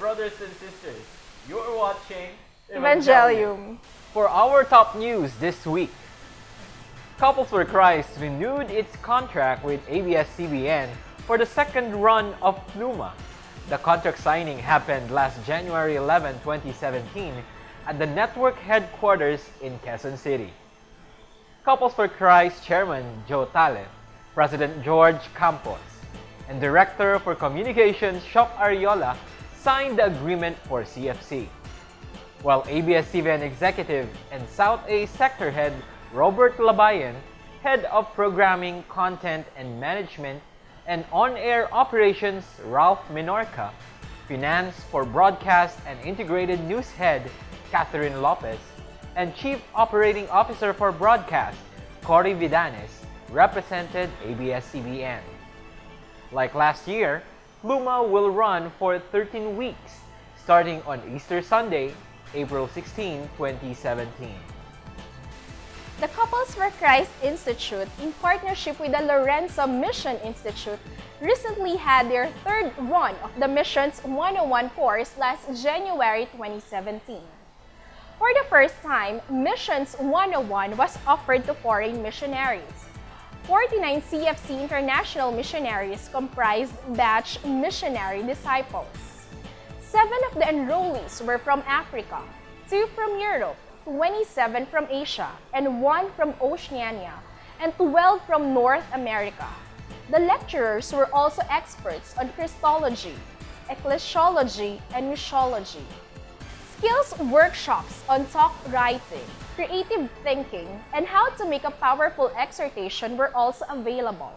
brothers and sisters. You're watching EVANGELIUM. For our top news this week, Couples for Christ renewed its contract with ABS-CBN for the second run of Pluma. The contract signing happened last January 11, 2017 at the network headquarters in Quezon City. Couples for Christ Chairman Joe Tale, President George Campos, and Director for Communications Shop Ariola signed the agreement for CFC. While ABS-CBN Executive and South A Sector Head Robert Labayan, Head of Programming, Content and Management, and On-Air Operations Ralph Minorca, Finance for Broadcast and Integrated News Head Catherine Lopez, and Chief Operating Officer for Broadcast Cory Vidanes represented ABS-CBN. Like last year, Pluma will run for 13 weeks, starting on Easter Sunday, April 16, 2017. The Couples for Christ Institute, in partnership with the Lorenzo Mission Institute, recently had their third run of the Missions 101 course last January 2017. For the first time, Missions 101 was offered to foreign missionaries. 49 CFC international missionaries comprised batch missionary disciples. 7 of the enrollees were from Africa, 2 from Europe, 27 from Asia, and 1 from Oceania, and 12 from North America. The lecturers were also experts on Christology, ecclesiology, and missiology. Skills workshops on talk writing, creative thinking, and how to make a powerful exhortation were also available.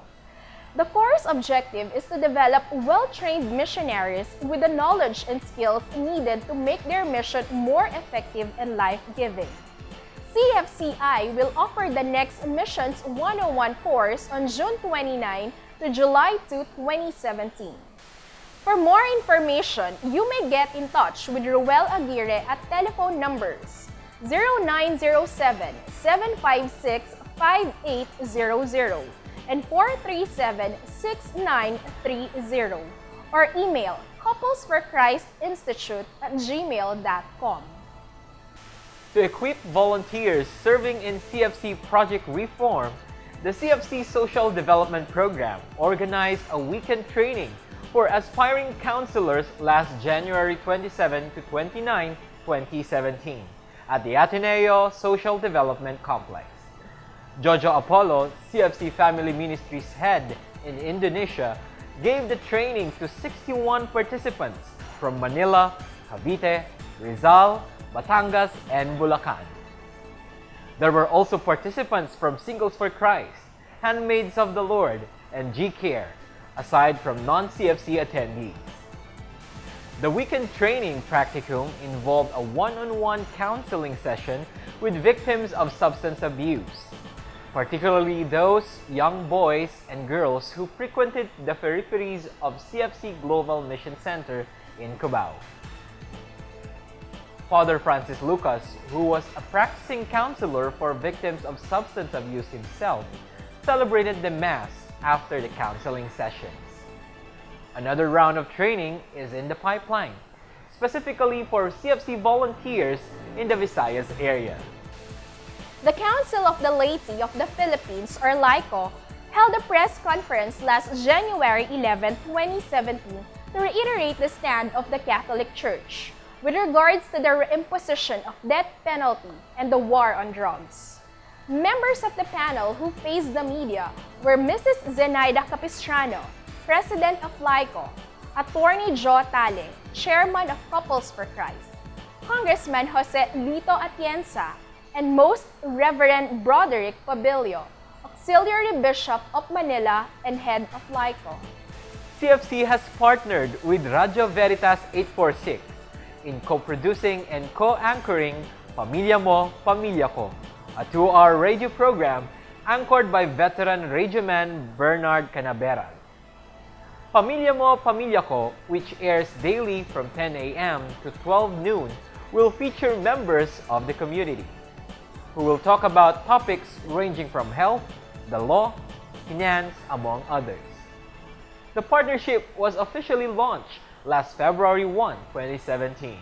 The course objective is to develop well-trained missionaries with the knowledge and skills needed to make their mission more effective and life-giving. CFCI will offer the next Missions 101 course on June 29 to July 2, 2017. For more information, you may get in touch with Ruel Aguirre at telephone numbers 0907-756-5800 and 437-6930 or email couplesforchristinstitute@gmail.com. To equip volunteers serving in CFC Project Reform, the CFC Social Development Program organized a weekend training for aspiring counselors last January 27 to 29, 2017 at the Ateneo Social Development Complex. Jojo Apolo, CFC Family Ministries Head in Indonesia, gave the training to 61 participants from Manila, Cavite, Rizal, Batangas, and Bulacan. There were also participants from Singles for Christ, Handmaids of the Lord, and G-Care, aside from non-CFC attendees. The weekend training practicum involved a one-on-one counseling session with victims of substance abuse, particularly those young boys and girls who frequented the peripheries of CFC Global Mission Center in Cubao. Father Francis Lucas, who was a practicing counselor for victims of substance abuse himself, celebrated the Mass after the counseling sessions. Another round of training is in the pipeline, specifically for CFC volunteers in the Visayas area. The Council of the Laity of the Philippines, or LAICO, held a press conference last January 11, 2017 to reiterate the stand of the Catholic Church with regards to the reimposition of death penalty and the war on drugs. Members of the panel who faced the media were Mrs. Zenaida Capistrano, President of LAICO, Attorney Joe Tale, Chairman of Couples for Christ, Congressman Jose Lito Atienza, and Most Reverend Broderick Pabilio, Auxiliary Bishop of Manila and Head of LAICO. CFC has partnered with Radio Veritas 846 in co-producing and co-anchoring Pamilya Mo, Pamilya Ko, a 2-hour radio program anchored by veteran radioman Bernard Canaveral. Pamilya Mo, Pamilya Ko, which airs daily from 10 a.m. to 12 noon, will feature members of the community who will talk about topics ranging from health, the law, finance, among others. The partnership was officially launched last February 1, 2017.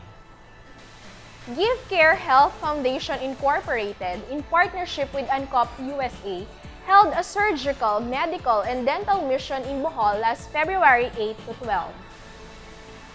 Give Care Health Foundation Incorporated, in partnership with ANCOP USA, held a surgical, medical, and dental mission in Bohol last February 8 to 12.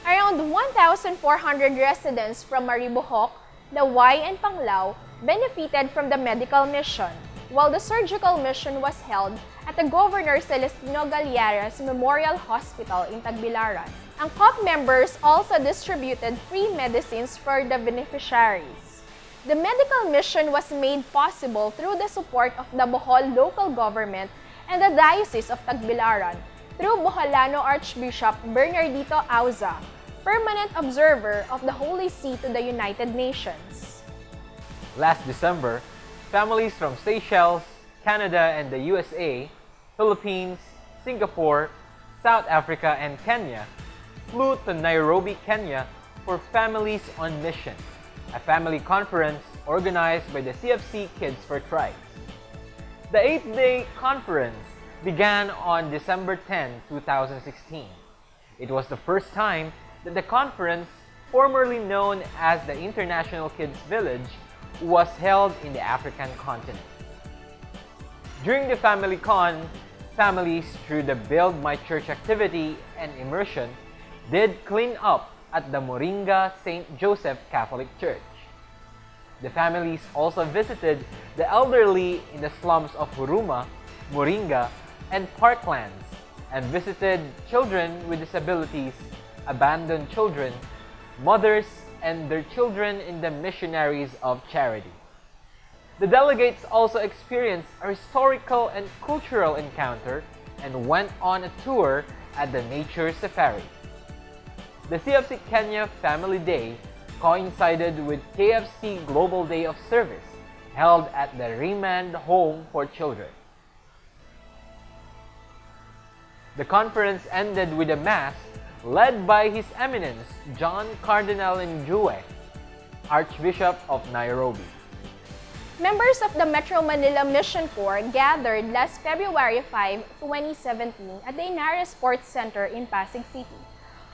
Around 1,400 residents from Maribojoc, Laway, and Panglao benefited from the medical mission, while the surgical mission was held at the Governor Celestino Galliaras Memorial Hospital in Tagbilaran. ANCOP members also distributed free medicines for the beneficiaries. The medical mission was made possible through the support of the Bohol local government and the Diocese of Tagbilaran through Boholano Archbishop Bernardito Auza, permanent observer of the Holy See to the United Nations. Last December, families from Seychelles, Canada, and the USA, Philippines, Singapore, South Africa, and Kenya flew to Nairobi, Kenya for Families on Mission, a family conference organized by the CFC Kids for Christ. The 8-day conference began on December 10, 2016. It was the first time that the conference, formerly known as the International Kids Village, was held in the African continent. During the Family Con, families, through the Build My Church activity and immersion, did clean up at the Moringa St. Joseph Catholic Church. The families also visited the elderly in the slums of Huruma, Moringa, and Parklands, and visited children with disabilities, abandoned children, mothers, and their children in the Missionaries of Charity. The delegates also experienced a historical and cultural encounter and went on a tour at the Nature Safari. The CFC Kenya Family Day coincided with KFC Global Day of Service, held at the Remand Home for Children. The conference ended with a mass led by His Eminence John Cardinal Njue, Archbishop of Nairobi. Members of the Metro Manila Mission Corps gathered last February 5, 2017 at the Inara Sports Center in Pasig City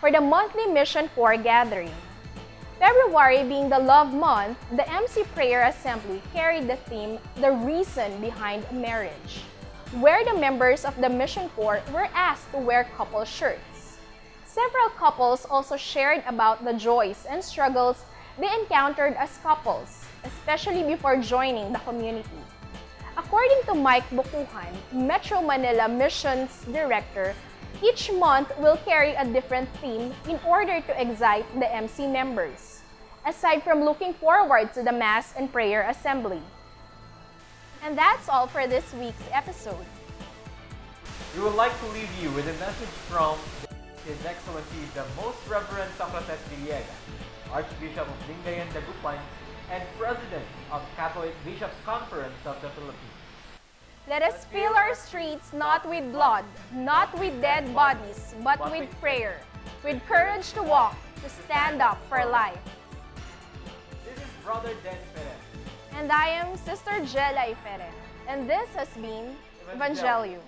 for the monthly Mission Corps gathering. February being the Love Month, the MC Prayer Assembly carried the theme, The Reason Behind Marriage, where the members of the Mission Corps were asked to wear couple shirts. Several couples also shared about the joys and struggles they encountered as couples, especially before joining the community. According to Mike Bukuhan, Metro Manila Missions Director, each month will carry a different theme in order to excite the MC members, aside from looking forward to the Mass and Prayer Assembly. And that's all for this week's episode. We would like to leave you with a message from His Excellency the Most Reverend Socrates Villegas, Archbishop of Lingayen, Dagupan, and President of Catholic Bishops' Conference of the Philippines. Let us fill our streets not with blood, not with dead bodies, but with prayer, with courage to walk, to stand up for life. This is Brother Den Perez. And I am Sister Jelay Perez. And this has been EVANGELIUM.